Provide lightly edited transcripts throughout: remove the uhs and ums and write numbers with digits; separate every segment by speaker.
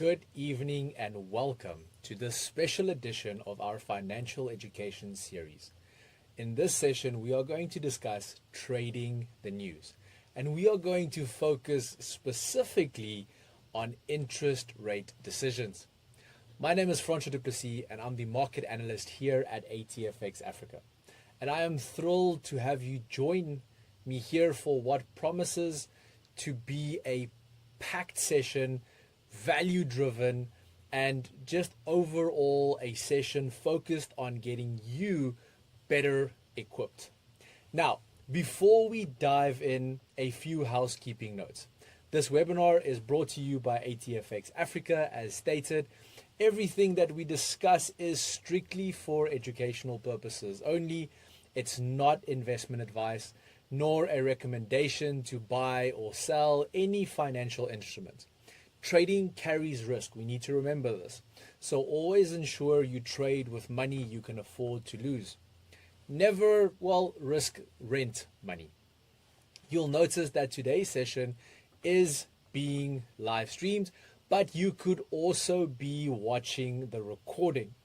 Speaker 1: Good evening and welcome to this special edition of our financial education series. In this session, we are going to discuss trading the news, and we are going to focus specifically on interest rate decisions. My name is Francois Plessis, and I'm the market analyst here at ATFX Africa. And I am thrilled to have you join me here for what promises to be a packed session, value-driven, and just overall a session focused on getting you better equipped. Now, before we dive in, a few housekeeping notes. This webinar is brought to you by ATFX Africa, as stated. Everything that we discuss is strictly for educational purposes only. It's not investment advice, nor a recommendation to buy or sell any financial instrument. Trading carries risk. We need to remember this. So always ensure you trade with money you can afford to lose. Never, risk rent money. You'll notice that today's session is being live streamed, but you could also be watching the recording.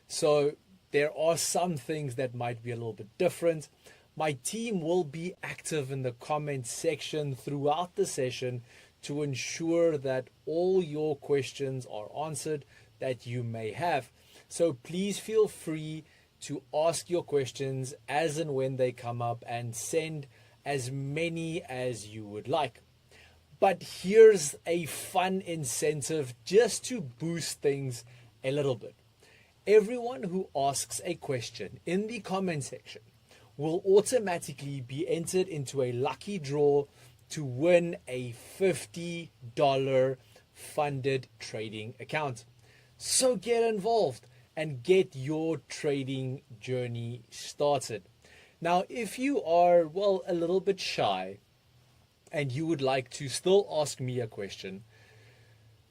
Speaker 1: So there are some things that might be a little bit different. My team will be active in the comment section throughout the session to ensure that all your questions are answered that you may have. So please feel free to ask your questions as and when they come up and send as many as you would like. But here's a fun incentive just to boost things a little bit. Everyone who asks a question in the comment section will automatically be entered into a lucky draw to win a $50 funded trading account. So get involved and get your trading journey started. Now, if you are, a little bit shy and you would like to still ask me a question,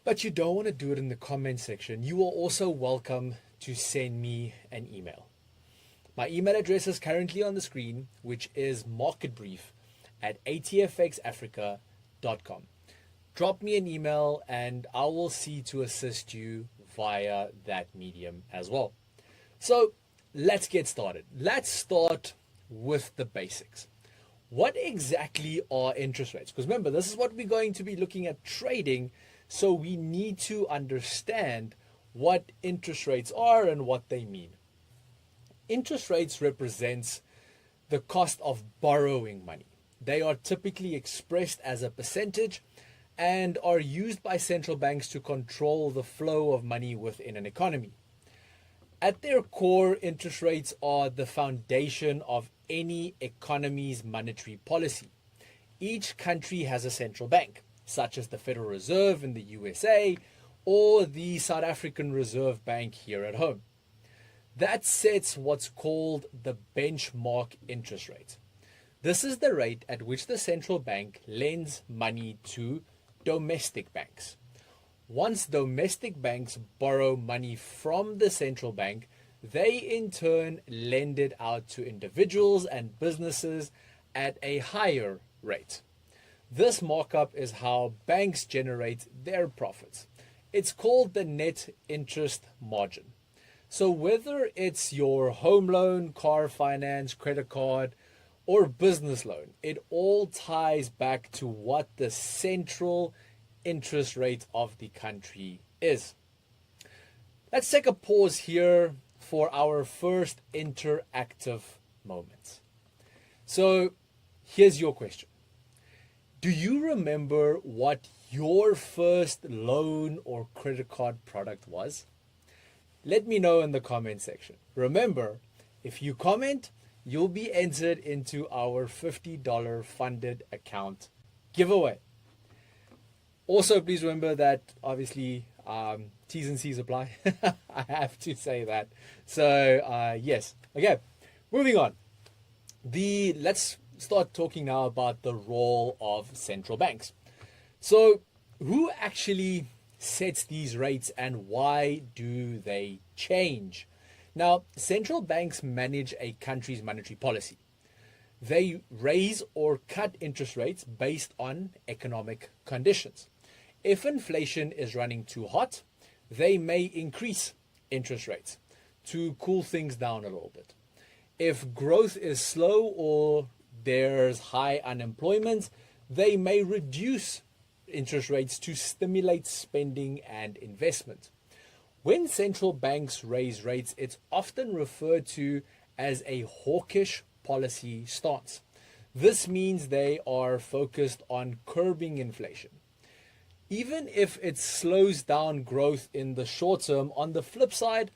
Speaker 1: but you don't want to do it in the comment section, you are also welcome to send me an email. My email address is currently on the screen, which is marketbrief@atfxafrica.com. Drop me an email and I will see to assist you via that medium as well. So let's get started. Let's start with the basics. What exactly are interest rates? Because remember, this is what we're going to be looking at trading. So we need to understand what interest rates are and what they mean. Interest rates represents the cost of borrowing money. They are typically expressed as a percentage and are used by central banks to control the flow of money within an economy. At their core, interest rates are the foundation of any economy's monetary policy. Each country has a central bank, such as the Federal Reserve in the USA or the South African Reserve Bank here at home. That sets what's called the benchmark interest rate. This is the rate at which the central bank lends money to domestic banks. Once domestic banks borrow money from the central bank, they in turn lend it out to individuals and businesses at a higher rate. This markup is how banks generate their profits. It's called the net interest margin. So whether it's your home loan, car finance, credit card, or business loan, it all ties back to what the central interest rate of the country is. Let's take a pause here for our first interactive moment. So here's your question. Do you remember what your first loan or credit card product was? Let me know in the comment section. Remember, if you comment, you'll be entered into our $50 funded account giveaway. Also, please remember that obviously T's and C's apply. I have to say that. So yes. Okay, moving on. Let's start talking now about the role of central banks. So who actually sets these rates and why do they change? Now, central banks manage a country's monetary policy. They raise or cut interest rates based on economic conditions. If inflation is running too hot, they may increase interest rates to cool things down a little bit. If growth is slow or there's high unemployment, they may reduce interest rates to stimulate spending and investment. When central banks raise rates, it's often referred to as a hawkish policy stance. This means they are focused on curbing inflation. Even if it slows down growth in the short term, on the flip side,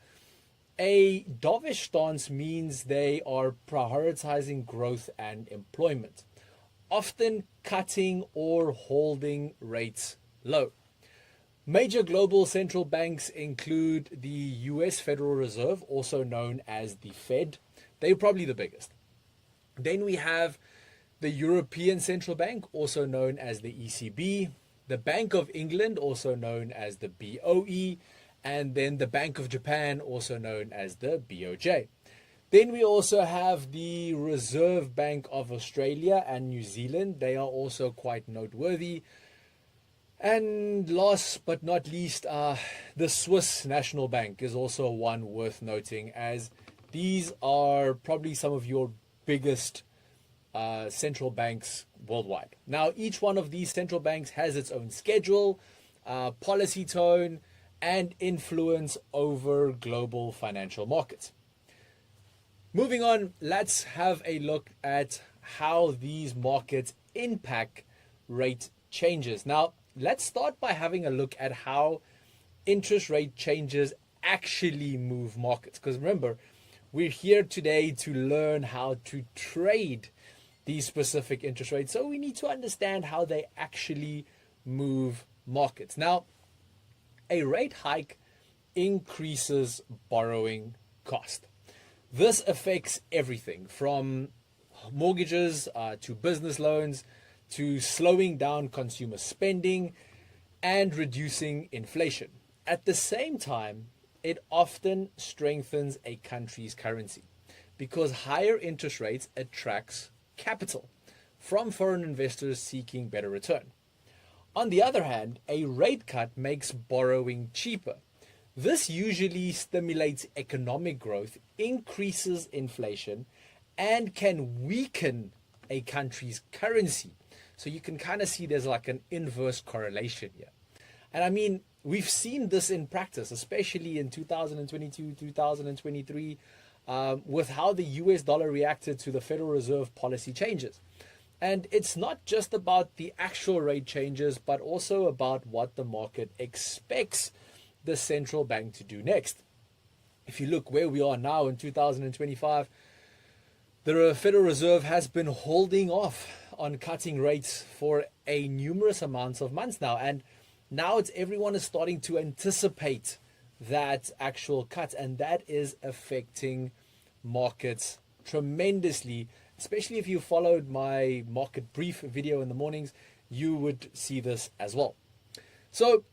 Speaker 1: a dovish stance means they are prioritizing growth and employment, often cutting or holding rates low. Major global central banks include the US Federal Reserve, also known as the Fed. They're probably the biggest. Then we have the European Central Bank, also known as the ECB, the Bank of England, also known as the BOE, and then the Bank of Japan, also known as the BOJ. Then we also have the Reserve Bank of Australia and New Zealand. They are also quite noteworthy. And last but not least, the Swiss National Bank is also one worth noting, as these are probably some of your biggest central banks worldwide. Now, each one of these central banks has its own schedule, policy tone, and influence over global financial markets. Moving on, let's have a look at how these markets impact rate changes. Now, let's start by having a look at how interest rate changes actually move markets. Because remember, we're here today to learn how to trade these specific interest rates. So we need to understand how they actually move markets. Now, a rate hike increases borrowing cost. This affects everything from mortgages to business loans to slowing down consumer spending and reducing inflation. At the same time, it often strengthens a country's currency because higher interest rates attracts capital from foreign investors seeking better return. On the other hand, a rate cut makes borrowing cheaper. This usually stimulates economic growth, increases inflation, and can weaken a country's currency. So you can kind of see there's like an inverse correlation here. And I mean, we've seen this in practice, especially in 2022, 2023, with how the US dollar reacted to the Federal Reserve policy changes. And it's not just about the actual rate changes, but also about what the market expects the central bank to do next. If you look where we are now in 2025, the Federal Reserve has been holding off on cutting rates for a numerous amounts of months now. And now everyone is starting to anticipate that actual cut, and that is affecting markets tremendously. Especially if you followed my market brief video in the mornings, you would see this as well. So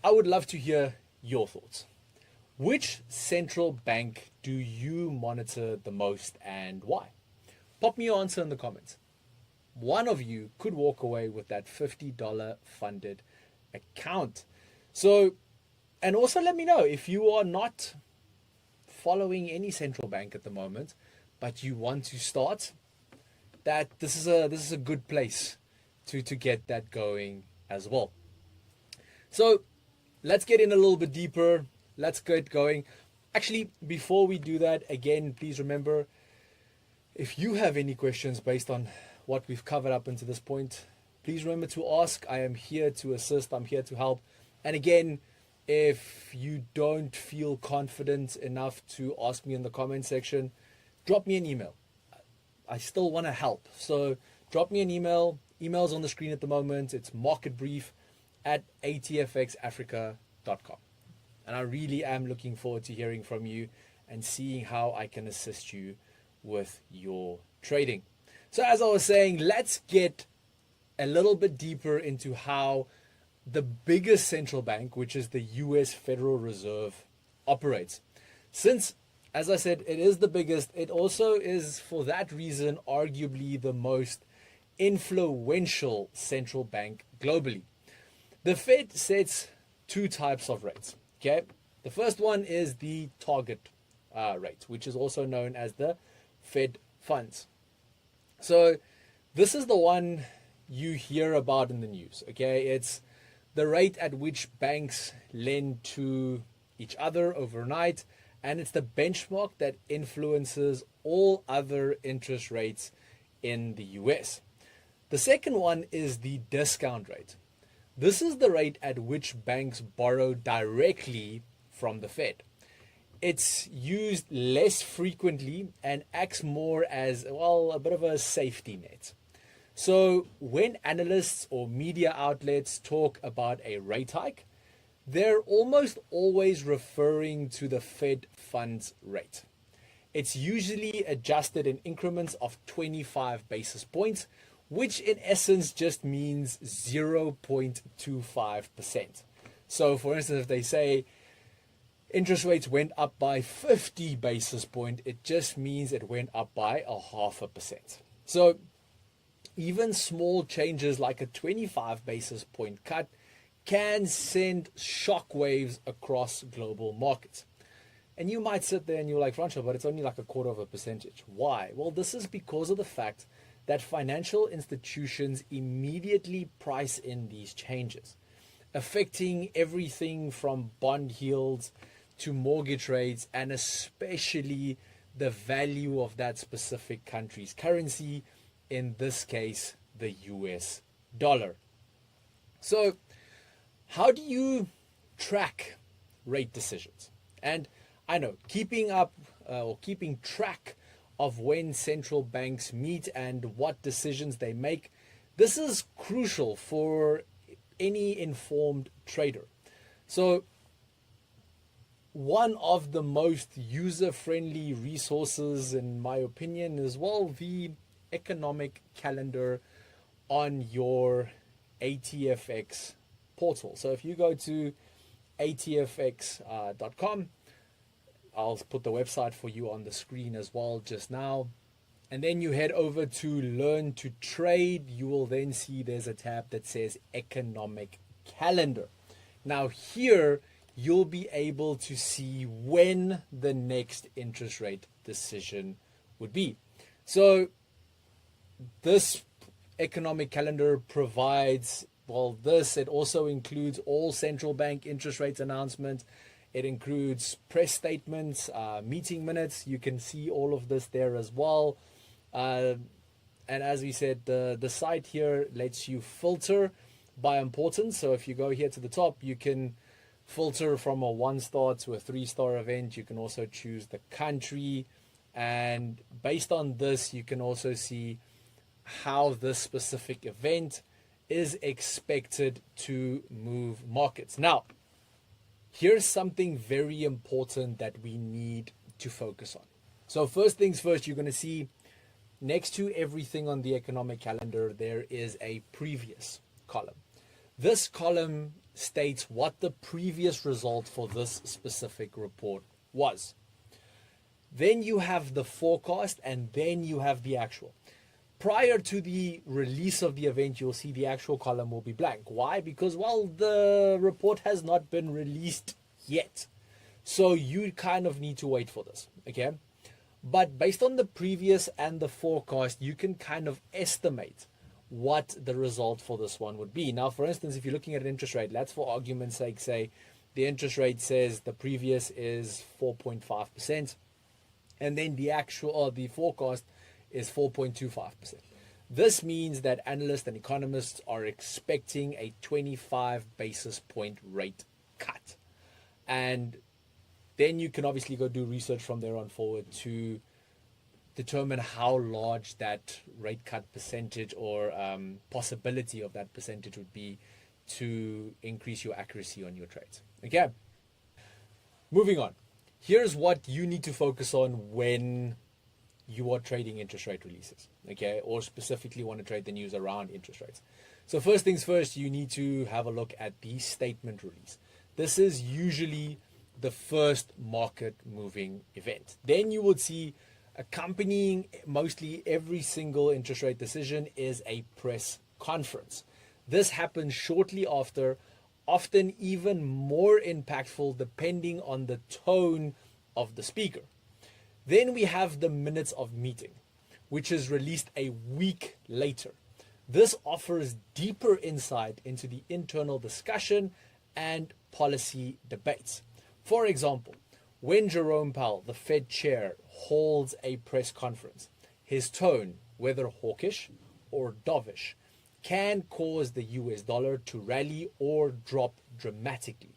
Speaker 1: I would love to hear your thoughts. Which central bank do you monitor the most and why? Pop me your answer in the comments. One of you could walk away with that $50 funded account. So, and also let me know if you are not following any central bank at the moment, but you want to start, that this is a good place to get that going as well. So let's get in a little bit deeper. Let's get going. Actually, before we do that, again, please remember, if you have any questions based on what we've covered up until this point, please remember to ask. I am here to assist. I'm here to help. And again, if you don't feel confident enough to ask me in the comment section, drop me an email. I still want to help. So drop me an email. Email's on the screen at the moment. It's marketbrief@atfxafrica.com. And I really am looking forward to hearing from you and seeing how I can assist you with your trading. So as I was saying, let's get a little bit deeper into how the biggest central bank, which is the US Federal Reserve, operates. Since, as I said, it is the biggest, it also is, for that reason, arguably the most influential central bank globally. The Fed sets two types of rates. Okay, the first one is the target rate, which is also known as the Fed funds. So this is the one you hear about in the news. Okay, it's the rate at which banks lend to each other overnight, and it's the benchmark that influences all other interest rates in the US. The second one is the discount rate. This is the rate at which banks borrow directly from the Fed. It's used less frequently and acts more as, well, a bit of a safety net. So when analysts or media outlets talk about a rate hike, they're almost always referring to the Fed funds rate. It's usually adjusted in increments of 25 basis points, which in essence just means 0.25%. So for instance, if they say interest rates went up by 50 basis points, it just means it went up by 0.5%. So even small changes like a 25 basis point cut can send shockwaves across global markets. And you might sit there and you're like, Francois, but it's only like 0.25%. Why? Well, this is because of the fact that financial institutions immediately price in these changes, affecting everything from bond yields to mortgage rates, and especially the value of that specific country's currency, in this case, the US dollar. So how do you track rate decisions? And I know keeping up or keeping track of when central banks meet and what decisions they make, this is crucial for any informed trader. So one of the most user-friendly resources, in my opinion, is, well, the economic calendar on your ATFX portal. So if you go to ATFX.com, I'll put the website for you on the screen as well just now. And then you head over to Learn to Trade. You will then see there's a tab that says Economic Calendar. Now here, you'll be able to see when the next interest rate decision would be. So this economic calendar provides, well, it also includes all central bank interest rates announcements. It includes press statements, meeting minutes. You can see all of this there as well. And as we said, the site here lets you filter by importance. So if you go here to the top, you can filter from a 1-star to a 3-star event. You can also choose the country. And based on this, you can also see how this specific event is expected to move markets. Now, here's something very important that we need to focus on. So first things first, you're going to see next to everything on the economic calendar, there is a previous column. This column states what the previous result for this specific report was. Then you have the forecast, and then you have the actual. Prior to the release of the event, you'll see the actual column will be blank. Why? Because, well, the report has not been released yet. So you kind of need to wait for this, okay? But based on the previous and the forecast, you can kind of estimate what the result for this one would be. Now, for instance, if you're looking at an interest rate, let's for argument's sake say the interest rate says the previous is 4.5%, and then the actual or the forecast is 4.25%. This means that analysts and economists are expecting a 25 basis point rate cut. And then you can obviously go do research from there on forward to determine how large that rate cut percentage or possibility of that percentage would be to increase your accuracy on your trades. Okay, moving on. Here's what you need to focus on when you are trading interest rate releases, okay, or specifically want to trade the news around interest rates. So first things first, you need to have a look at the statement release. This is usually the first market moving event. Then you would see accompanying mostly every single interest rate decision is a press conference. This happens shortly after often even more impactful depending on the tone of the speaker. Then we have the minutes of meeting, which is released a week later. This offers deeper insight into the internal discussion and policy debates. For example, when Jerome Powell, the Fed chair, holds a press conference, his tone, whether hawkish or dovish, can cause the US dollar to rally or drop dramatically.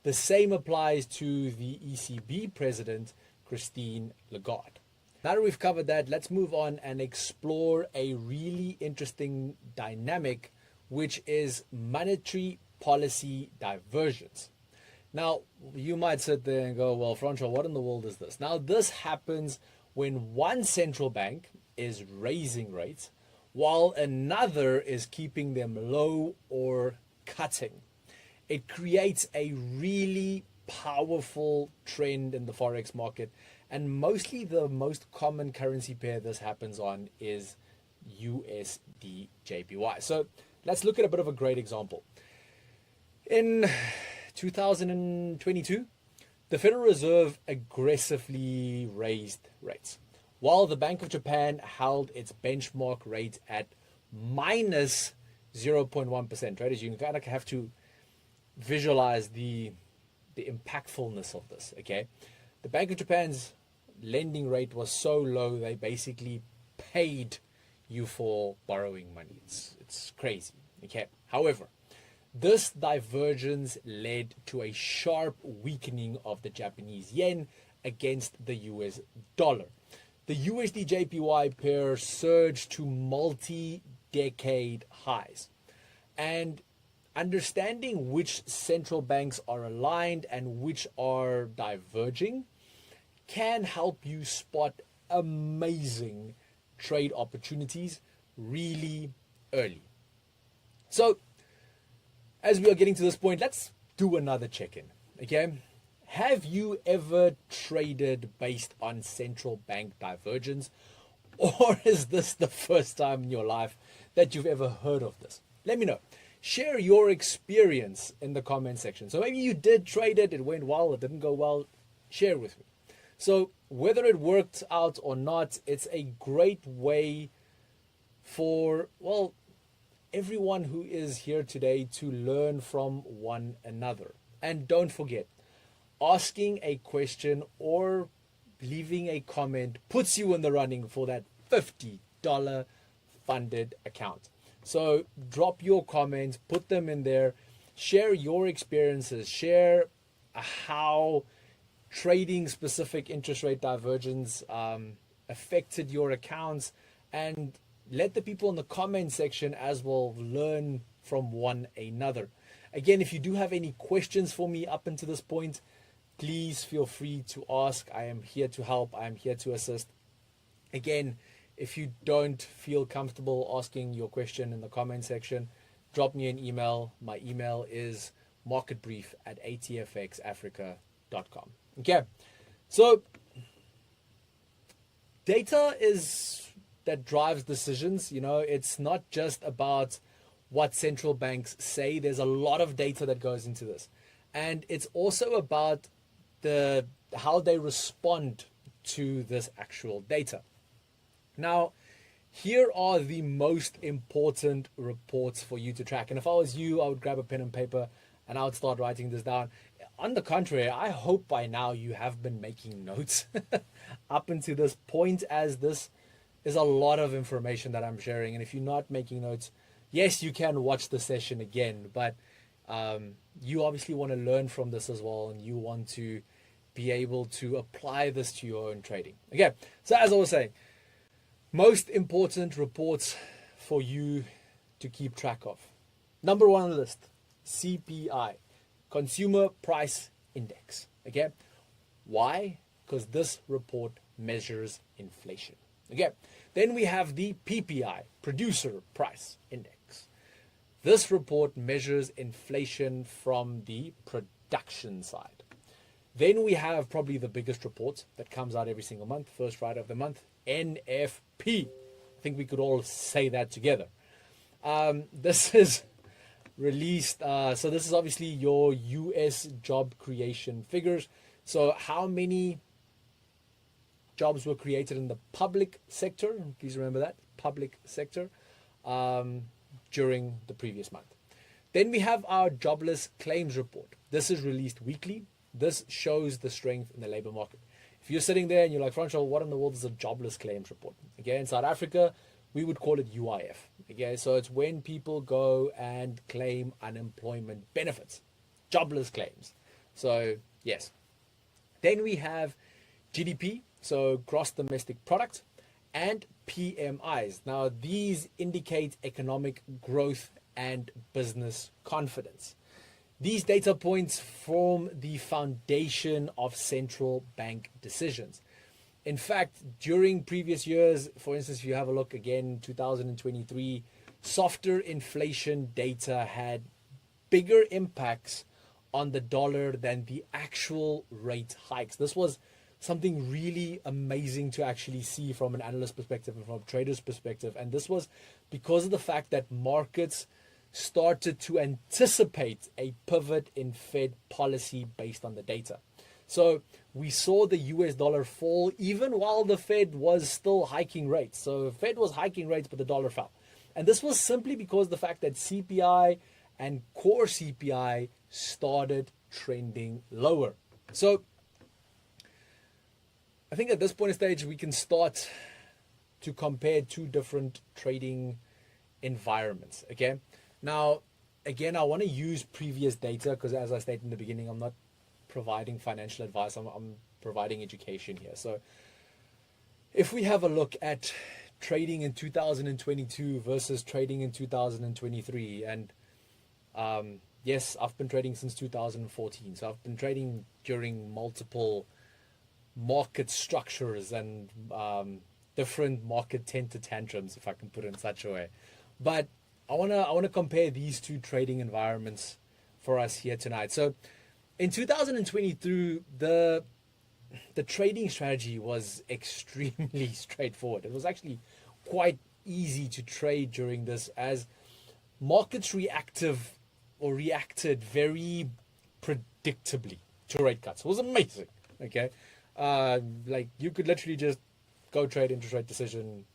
Speaker 1: The same applies to the ECB president, Christine Lagarde. Now that we've covered that, let's move on and explore a really interesting dynamic, which is monetary policy divergence. Now, you might sit there and go, well, Francois, what in the world is this? Now, this happens when one central bank is raising rates while another is keeping them low or cutting. It creates a really powerful trend in the Forex market, and mostly the most common currency pair this happens on is USD JPY. So let's look at a bit of a great example. In 2022, the Federal Reserve aggressively raised rates, while the Bank of Japan held its benchmark rate at minus 0.1%. Traders, you kind of have to visualize the impactfulness of this, okay? The Bank of Japan's lending rate was so low, they basically paid you for borrowing money. It's crazy, okay? However, this divergence led to a sharp weakening of the Japanese yen against the US dollar. The USD JPY pair surged to multi-decade highs. And understanding which central banks are aligned and which are diverging can help you spot amazing trade opportunities really early. So, as we are getting to this point, let's do another check-in, okay? Have you ever traded based on central bank divergence? Or is this the first time in your life that you've ever heard of this? Let me know. Share your experience in the comment section. So maybe you did trade it, it went well, it didn't go well, share with me. So whether it worked out or not, it's a great way for, well, everyone who is here today to learn from one another. And don't forget, asking a question or leaving a comment puts you in the running for that $50 funded account. So drop your comments, put them in there, share your experiences, share how trading specific interest rate divergence affected your accounts, and let the people in the comment section as well learn from one another. Again, if you do have any questions for me up until this point, please feel free to ask. I am here to help. I am here to assist. Again, if you don't feel comfortable asking your question in the comment section, drop me an email. My email is marketbrief@atfxafrica.com. Okay, so data is that drives decisions. You know, it's not just about what central banks say. There's a lot of data that goes into this. And it's also about how they respond to this actual data. Now, here are the most important reports for you to track. And if I was you, I would grab a pen and paper and I would start writing this down. On the contrary, I hope by now you have been making notes up until this point, as this is a lot of information that I'm sharing. And if you're not making notes, yes, you can watch the session again, but you obviously want to learn from this as well, and you want to be able to apply this to your own trading. Okay, so as I was saying, most important reports for you to keep track of. Number one on the list, CPI, Consumer Price Index. Okay, why? Because this report measures inflation. Okay, then we have the PPI, Producer Price Index. This report measures inflation from the production side. Then we have probably the biggest report that comes out every single month, first Friday of the month, NFP. I think we could all say that together. This is released. So this is obviously your US job creation figures. So how many jobs were created in the public sector? Please remember that, public sector, during the previous month. Then we have our jobless claims report. This is released weekly. This shows the strength in the labor market. If you're sitting there and you're like, Francois, what in the world is a jobless claims report? Okay, in South Africa, we would call it UIF. Okay, so it's when people go and claim unemployment benefits, jobless claims. So yes. Then we have GDP, so gross domestic product, and PMIs. Now these indicate economic growth and business confidence. These data points form the foundation of central bank decisions. In fact, during previous years, for instance, if you have a look again, 2023, softer inflation data had bigger impacts on the dollar than the actual rate hikes. This was something really amazing to actually see from an analyst perspective and from a trader's perspective. And this was because of the fact that markets started to anticipate a pivot in Fed policy based on the data. So we saw the US dollar fall even while the Fed was still hiking rates. So Fed was hiking rates, but the dollar fell. And this was simply because the fact that CPI and core CPI started trending lower. So I think at this point in stage, we can start to compare two different trading environments. Okay. Now, again, I want to use previous data because, as I stated in the beginning, I'm not providing financial advice. I'm providing education here. So if we have a look at trading in 2022 versus trading in 2023, and yes, I've been trading since 2014. So I've been trading during multiple market structures and different market tantrums, if I can put it in such a way. But I wanna compare these two trading environments for us here tonight. So in 2022, the trading strategy was extremely straightforward. It was actually quite easy to trade during this, as markets reacted very predictably to rate cuts. It was amazing. Okay, like you could literally just go trade interest rate decision,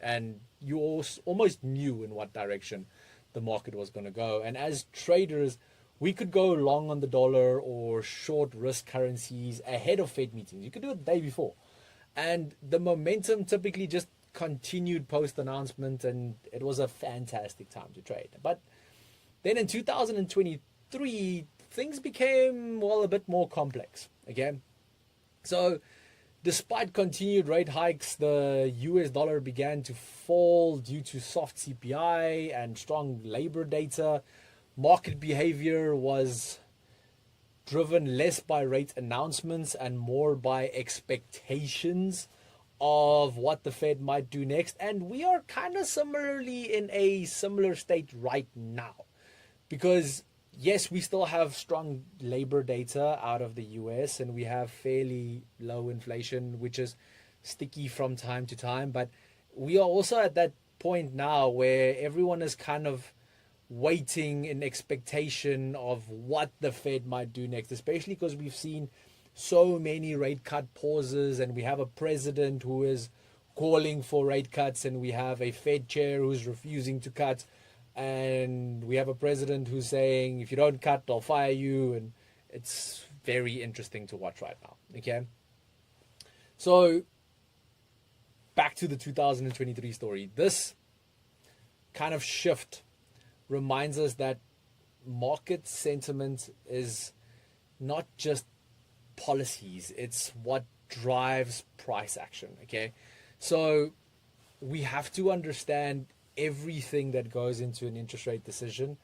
Speaker 1: and you almost knew in what direction the market was going to go. And as traders, we could go long on the dollar or short risk currencies ahead of Fed meetings. You could do it the day before. And the momentum typically just continued post-announcement, and it was a fantastic time to trade. But then in 2023, things became, well, a bit more complex. Okay? So despite continued rate hikes, the US dollar began to fall due to soft CPI and strong labor data. Market behavior was driven less by rate announcements and more by expectations of what the Fed might do next. And we are kind of similarly in a similar state right now, because yes, we still have strong labor data out of the US, and we have fairly low inflation, which is sticky from time to time. But we are also at that point now where everyone is kind of waiting in expectation of what the Fed might do next, especially because we've seen so many rate cut pauses, and we have a president who is calling for rate cuts, and we have a Fed chair who's refusing to cut. And we have a president who's saying, if you don't cut, I'll fire you. And it's very interesting to watch right now. Okay. So back to the 2023 story. This kind of shift reminds us that market sentiment is not just policies. It's what drives price action. Okay. So we have to understand everything that goes into an interest rate decision,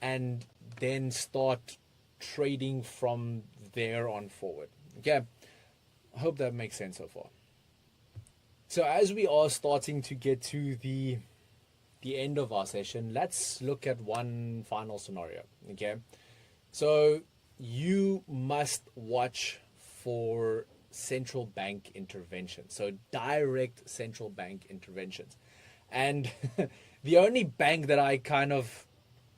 Speaker 1: and then start trading from there on forward. Okay, I hope that makes sense so far. So as we are starting to get to the end of our session, let's look at one final scenario. Okay, so you must watch for central bank intervention, so direct central bank interventions. And the only bank that I kind of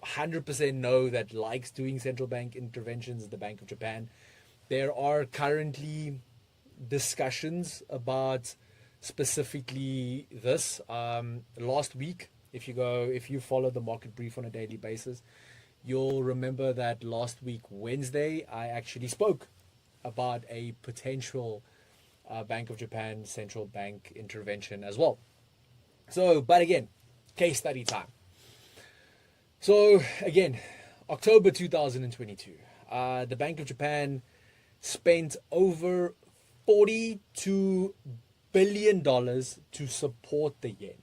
Speaker 1: 100% know that likes doing central bank interventions is the Bank of Japan. There are currently discussions about specifically this. Last week, if you follow the market brief on a daily basis, you'll remember that last week, Wednesday, I actually spoke about a potential Bank of Japan central bank intervention as well. So, but again, case study time. So again, October 2022, the Bank of Japan spent over $42 billion to support the yen.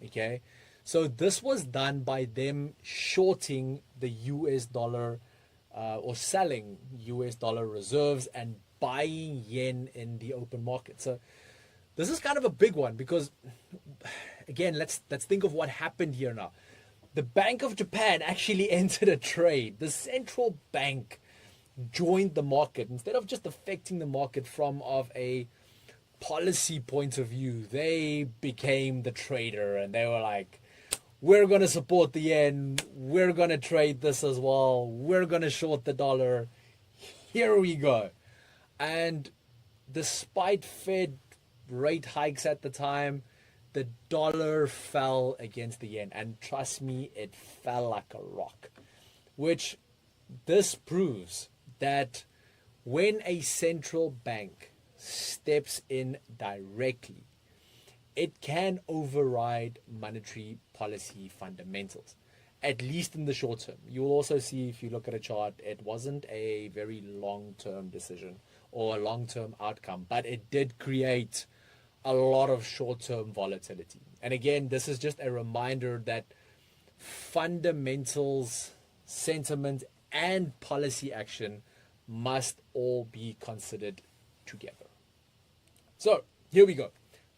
Speaker 1: Okay, so this was done by them shorting the US dollar or selling US dollar reserves and buying yen in the open market. So this is kind of a big one because, again, let's think of what happened here now. The Bank of Japan actually entered a trade. The central bank joined the market. Instead of just affecting the market from of a policy point of view, they became the trader and they were like, we're going to support the yen. We're going to trade this as well. We're going to short the dollar. Here we go. And despite Fed rate hikes at the time, the dollar fell against the yen, and trust me, it fell like a rock, which this proves that when a central bank steps in directly, it can override monetary policy fundamentals, at least in the short term. You will also see, if you look at a chart, it wasn't a very long-term decision or a long-term outcome, but it did create a lot of short-term volatility. And again, this is just a reminder that fundamentals, sentiment, and policy action must all be considered together. So here we go.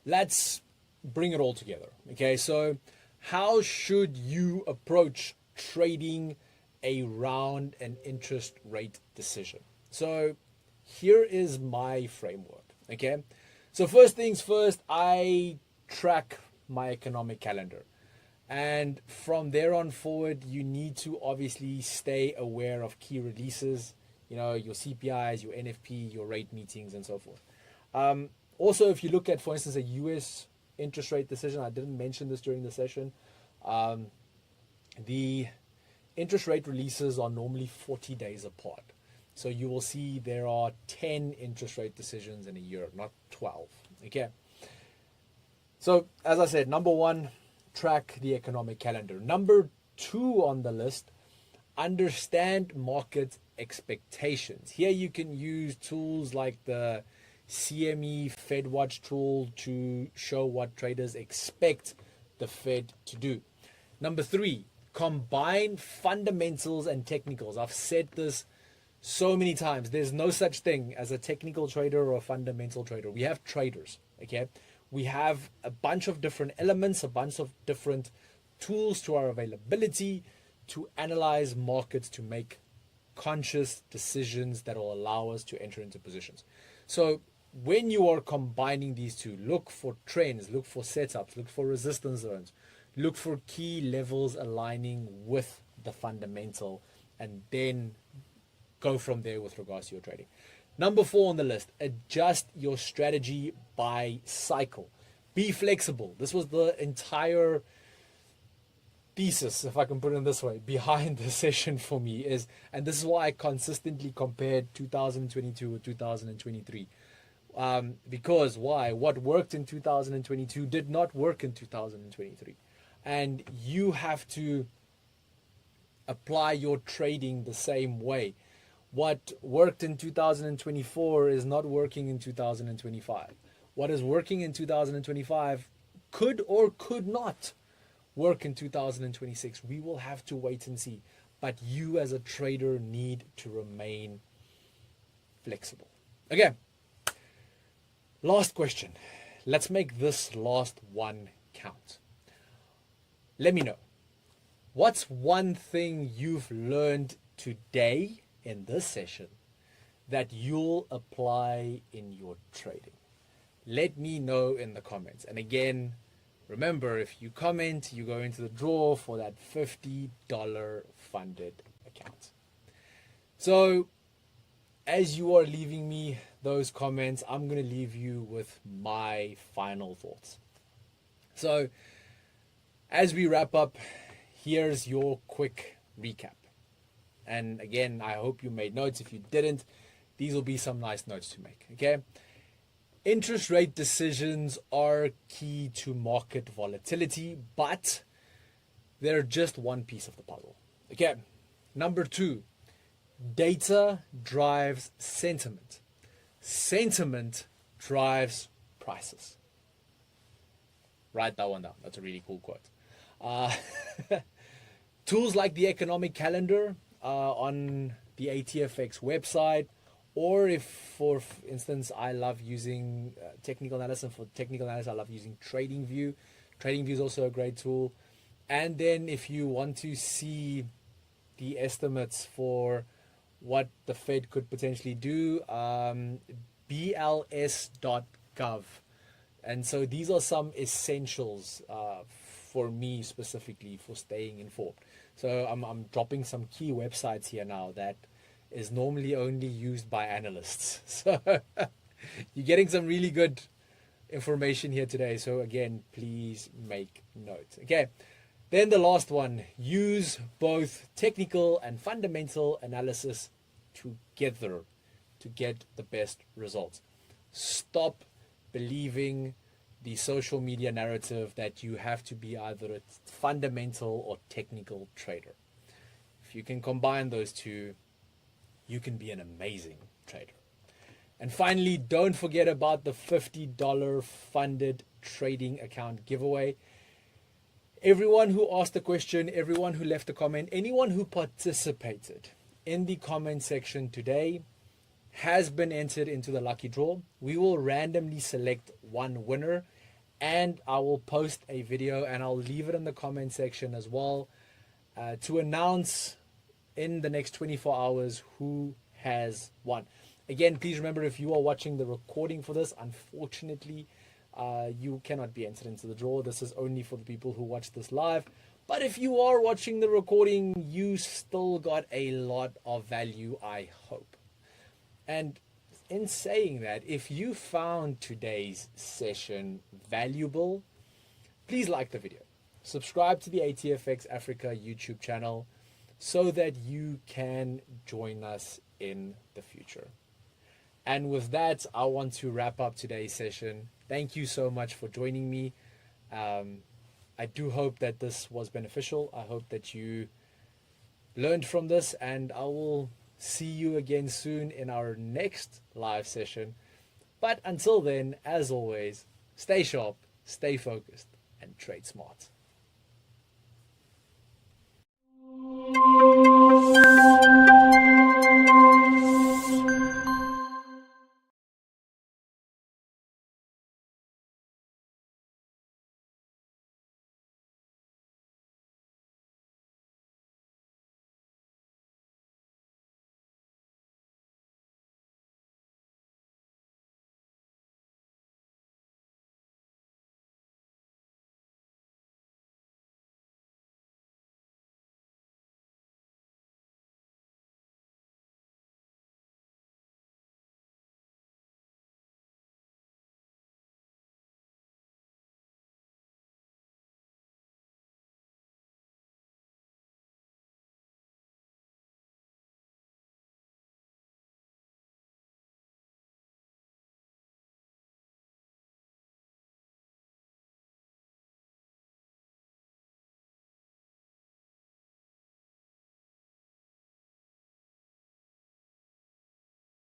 Speaker 1: Let's bring it all together. Okay, so how should you approach trading around an interest rate decision? So here is my framework. Okay, so first things first, I track my economic calendar. And from there on forward, you need to obviously stay aware of key releases, you know, your CPIs, your NFP, your rate meetings, and so forth. Also, if you look at, for instance, a US interest rate decision, I didn't mention this during the session, the interest rate releases are normally 40 days apart. So you will see there are 10 interest rate decisions in a year, not 12. Okay. So as I said, number one, track the economic calendar. Number two on the list, understand market expectations. Here you can use tools like the CME FedWatch tool to show what traders expect the Fed to do. Number three, combine fundamentals and technicals. I've said this so many times. There's no such thing as a technical trader or a fundamental trader. We have traders, okay? We have a bunch of different elements, a bunch of different tools to our availability to analyze markets, to make conscious decisions that will allow us to enter into positions. So when you are combining these two, look for trends, look for setups, look for resistance zones, look for key levels aligning with the fundamental, and then go from there with regards to your trading. Number four on the list, adjust your strategy by cycle. Be flexible. This was the entire thesis, if I can put it in this way, behind the session for me is, and this is why I consistently compared 2022 with 2023. Because why? What worked in 2022 did not work in 2023. And you have to apply your trading the same way. What worked in 2024 is not working in 2025. What is working in 2025 could or could not work in 2026. We will have to wait and see. But you as a trader need to remain flexible. Okay. Last question. Let's make this last one count. Let me know. What's one thing you've learned today in this session that you'll apply in your trading? Let me know in the comments. And again, remember, if you comment, you go into the draw for that $50 funded account. So as you are leaving me those comments, I'm going to leave you with my final thoughts. So as we wrap up, here's your quick recap. And again, I hope you made notes. If you didn't, these will be some nice notes to make, okay? Interest rate decisions are key to market volatility, but they're just one piece of the puzzle. Okay, number 2, data drives sentiment. Sentiment drives prices. Write that one down. That's a really cool quote. Tools like the economic calendar on the ATFX website, or if, for instance, I love using technical analysis. For technical analysis, I love using TradingView. TradingView is also a great tool. And then if you want to see the estimates for what the Fed could potentially do, bls.gov. And so these are some essentials for me specifically for staying informed. So I'm dropping some key websites here now that is normally only used by analysts. So you're getting some really good information here today. So again, please make note. Okay, then the last one, use both technical and fundamental analysis together to get the best results. Stop believing the social media narrative that you have to be either a fundamental or technical trader. If you can combine those two, you can be an amazing trader. And finally, don't forget about the $50 funded trading account giveaway. Everyone who asked a question, everyone who left a comment, anyone who participated in the comment section today has been entered into the lucky draw. We will randomly select one winner, and I will post a video and I'll leave it in the comment section as well to announce in the next 24 hours who has won. Again, please remember, if you are watching the recording for this, unfortunately, you cannot be entered into the draw. This is only for the people who watch this live. But if you are watching the recording, you still got a lot of value, I hope. And in saying that, if you found today's session valuable, please like the video. Subscribe to the ATFX Africa YouTube channel so that you can join us in the future. And with that, I want to wrap up today's session. Thank you so much for joining me. I do hope that this was beneficial. I hope that you learned from this, and I will see you again soon in our next live session. But until then, as always, stay sharp, stay focused, and trade smart.